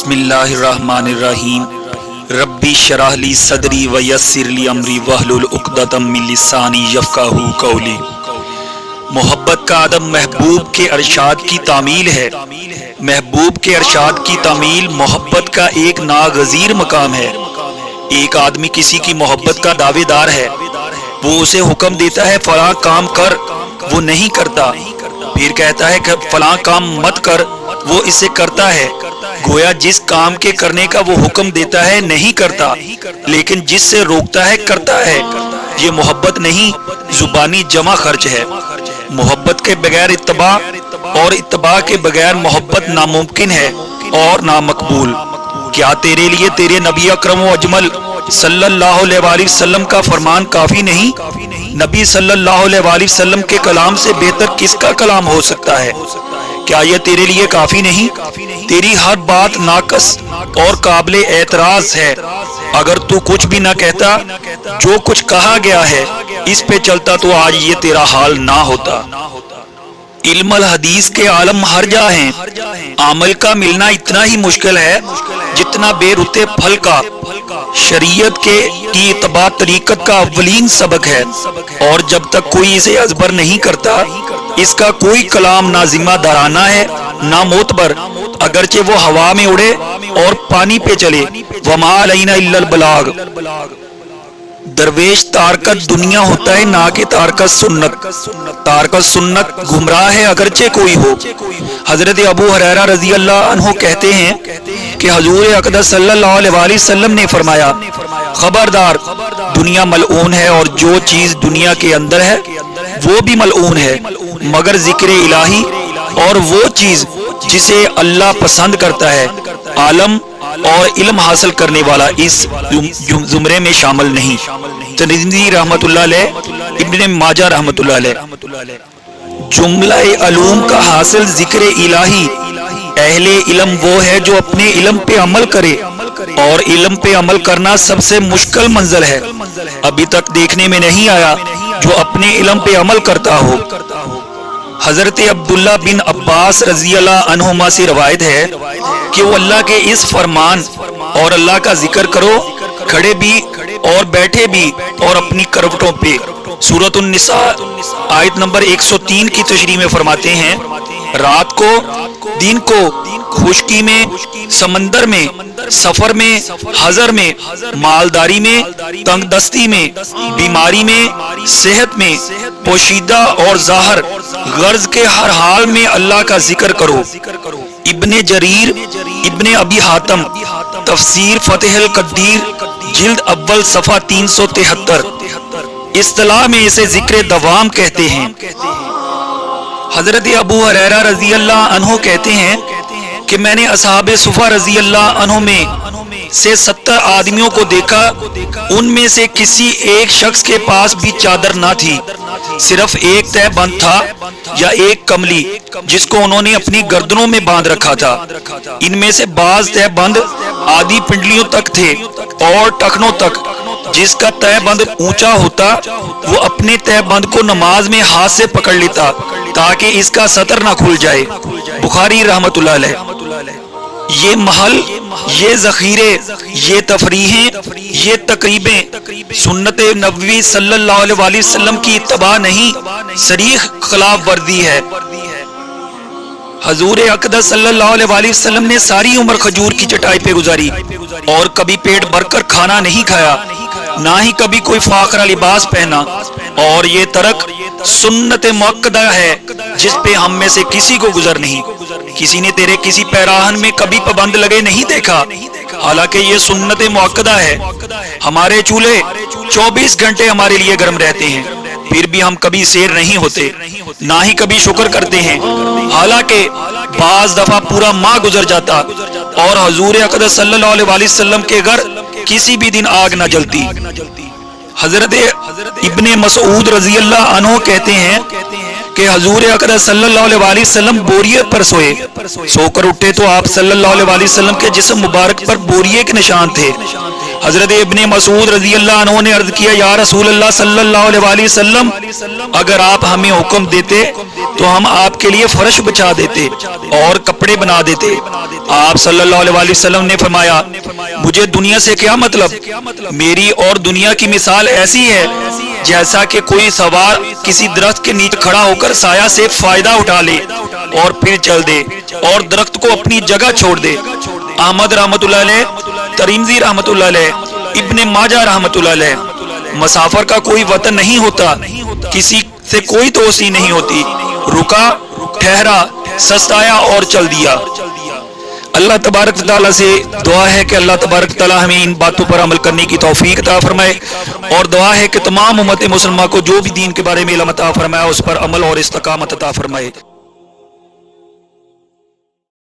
بسم اللہ الرحمن الرحیم ربی شرح لی صدری ویسر لی امری واحلل عقدۃ من لسانی یفقہوا قولی۔ محبت کا ادب محبوب کے ارشاد کی تعمیل ہے۔ محبوب کے ارشاد کی تعمیل محبت کا ایک ناگزیر مقام ہے۔ ایک آدمی کسی کی محبت کا دعوے دار ہے، وہ اسے حکم دیتا ہے فلاں کام کر، وہ نہیں کرتا، پھر کہتا ہے کہ فلاں کام مت کر، وہ اسے کرتا ہے۔ گویا جس کام کے کرنے کا وہ حکم دیتا ہے نہیں کرتا، لیکن جس سے روکتا ہے کرتا ہے۔ یہ محبت نہیں، زبانی جمع خرچ ہے۔ محبت کے بغیر اتباع اور اتباع کے بغیر محبت ناممکن ہے اور نامقبول۔ کیا تیرے لیے تیرے نبی اکرم و اجمل صلی اللہ علیہ وآلہ وسلم کا فرمان کافی نہیں؟ نبی صلی اللہ علیہ وآلہ وسلم کے کلام سے بہتر کس کا کلام ہو سکتا ہے؟ کیا یہ تیرے لیے کافی نہیں؟ تیری ہر بات ناقص اور قابل اعتراض ہے۔ اگر تو کچھ بھی نہ کہتا، جو کچھ کہا گیا ہے اس پہ چلتا تو آج یہ تیرا حال نہ ہوتا۔ علم الحدیث کے عالم ہر جا ہیں، عمل کا ملنا اتنا ہی مشکل ہے جتنا بے رتے پھل کا۔ شریعت کی اتباع طریقت کا اولین سبق ہے، اور جب تک کوئی اسے ازبر نہیں کرتا اس کا کوئی کلام نہ ذمہ دارانہ ہے نہ معتبر، اگرچہ وہ ہوا میں اڑے اور پانی پہ چلے۔ وما علینا الا البلاغ۔ درویش تارکت دنیا ہوتا ہے نہ کہ تارکت سنت۔ تارکت سنت گمراہ ہے اگرچہ کوئی ہو۔ حضرت ابو ہریرہ رضی اللہ عنہ کہتے ہیں کہ حضور اقدس صلی اللہ علیہ وآلہ وسلم نے فرمایا، خبردار، دنیا ملعون ہے اور جو چیز دنیا کے اندر ہے وہ بھی ملعون ہے، مگر ذکر الہی اور وہ چیز جسے اللہ پسند کرتا ہے، عالم اور علم حاصل کرنے والا اس زمرے میں شامل نہیں۔ ترمذی رحمۃ اللہ علیہ، ابن ماجہ رحمۃ اللہ علیہ۔ جملہ علوم کا حاصل ذکر الہی۔ اہل علم وہ ہے جو اپنے علم پہ عمل کرے، اور علم پہ عمل کرنا سب سے مشکل منزل ہے۔ ابھی تک دیکھنے میں نہیں آیا جو اپنے علم پہ عمل کرتا ہو۔ حضرت عبداللہ بن عباس رضی اللہ عنہما سے روایت ہے کہ وہ اللہ کے اس فرمان اور اللہ کا ذکر کرو، کھڑے بھی اور بیٹھے بھی اور اپنی کروٹوں پہ۔ سورۃ النساء آیت نمبر 103 کی تشریح میں فرماتے ہیں، رات کو، دن کو، خشکی میں، سمندر میں، سفر میں، حضر میں، مالداری میں، تنگ دستی میں، بیماری میں، صحت میں، پوشیدہ اور ظاہر، غرض کے ہر حال میں اللہ کا ذکر کرو۔ ابن جریر ابن ابی حاتم تفسیر فتح القدیر جلد اول صفحہ 373۔ اصطلاح میں اسے ذکر دوام کہتے ہیں۔ حضرت ابو ہریرہ رضی اللہ عنہ کہتے ہیں کہ میں نے اصحاب صفہ رضی اللہ عنہ میں سے 70 آدمیوں کو دیکھا، ان میں سے کسی ایک شخص کے پاس بھی چادر نہ تھی، صرف ایک تہ بند تھا یا ایک کملی جس کو انہوں نے اپنی گردنوں میں باندھ رکھا تھا۔ ان میں سے بعض تہ بند آدھی پنڈلیوں تک تھے اور ٹخنوں تک۔ جس کا تہ بند اونچا ہوتا وہ اپنے تہ بند کو نماز میں ہاتھ سے پکڑ لیتا تاکہ اس کا سطر نہ کھل جائے۔ بخاری رحمۃ اللہ علیہ۔ یہ محل، یہ ذخیرے، یہ تفریحیں، یہ تقریبیں سنت نبوی صلی اللہ علیہ وآلہ وسلم کی اتباع نہیں، صریح خلاف ورزی ہے۔ حضور اقدس صلی اللہ علیہ وآلہ وسلم نے ساری عمر کھجور کی چٹائی پہ گزاری اور کبھی پیٹ بھر کر کھانا نہیں کھایا، نہ ہی کبھی کوئی فاخرہ لباس پہنا، اور یہ ترک سنت مؤکدہ ہے جس پہ ہم میں سے کسی کو گزر نہیں۔ کسی نے تیرے کسی پیراہن میں کبھی پابند لگے نہیں دیکھا، حالانکہ یہ سنت مؤکدہ ہے۔ ہمارے چولہے 24 گھنٹے ہمارے لیے گرم رہتے ہیں، پھر بھی ہم کبھی سیر نہیں ہوتے، نہ ہی کبھی شکر کرتے ہیں، حالانکہ بعض دفعہ پورا ماہ گزر جاتا اور حضور اقدس صلی اللہ علیہ وآلہ وسلم کے گھر کسی بھی دن آگ نہ جلتی۔ حضرت ابن مسعود رضی اللہ عنہ کہتے ہیں کہ حضور اقدس صلی اللہ علیہ وآلہ وسلم بوریے پر سوئے، سو کر اٹھے تو آپ صلی اللہ علیہ وآلہ وسلم کے جسم مبارک پر بوریے کے نشان تھے۔ حضرت ابن مسعود رضی اللہ عنہ نے عرض کیا یا رسول اللہ صلی اللہ علیہ وسلم اگر آپ ہمیں حکم دیتے تو ہم آپ کے لیے فرش بچھا دیتے اور کپڑے بنا دیتے۔ آپ صلی اللہ علیہ وسلم نے فرمایا مجھے دنیا سے کیا مطلب، میری اور دنیا کی مثال ایسی ہے جیسا کہ کوئی سوار کسی درخت کے نیچے کھڑا ہو کر سایہ سے فائدہ اٹھا لے اور پھر چل دے اور درخت کو اپنی جگہ چھوڑ دے۔ احمد رحمۃ اللہ علیہ، ترمذی رحمۃ اللہ علیہ، ابن ماجہ رحمۃ اللہ علیہ۔ مسافر کا کوئی وطن نہیں ہوتا، کسی سے کوئی توسیع نہیں ہوتی، رکا، ٹھہرا، سستایا اور چل دیا۔ اللہ تبارک تعالیٰ سے دعا ہے کہ اللہ تبارک تعالیٰ ہمیں ان باتوں پر عمل کرنے کی توفیق عطا فرمائے، اور دعا ہے کہ تمام امت مسلمہ کو جو بھی دین کے بارے میں علم عطا فرمایا اس پر عمل اور استقامت عطا فرمائے۔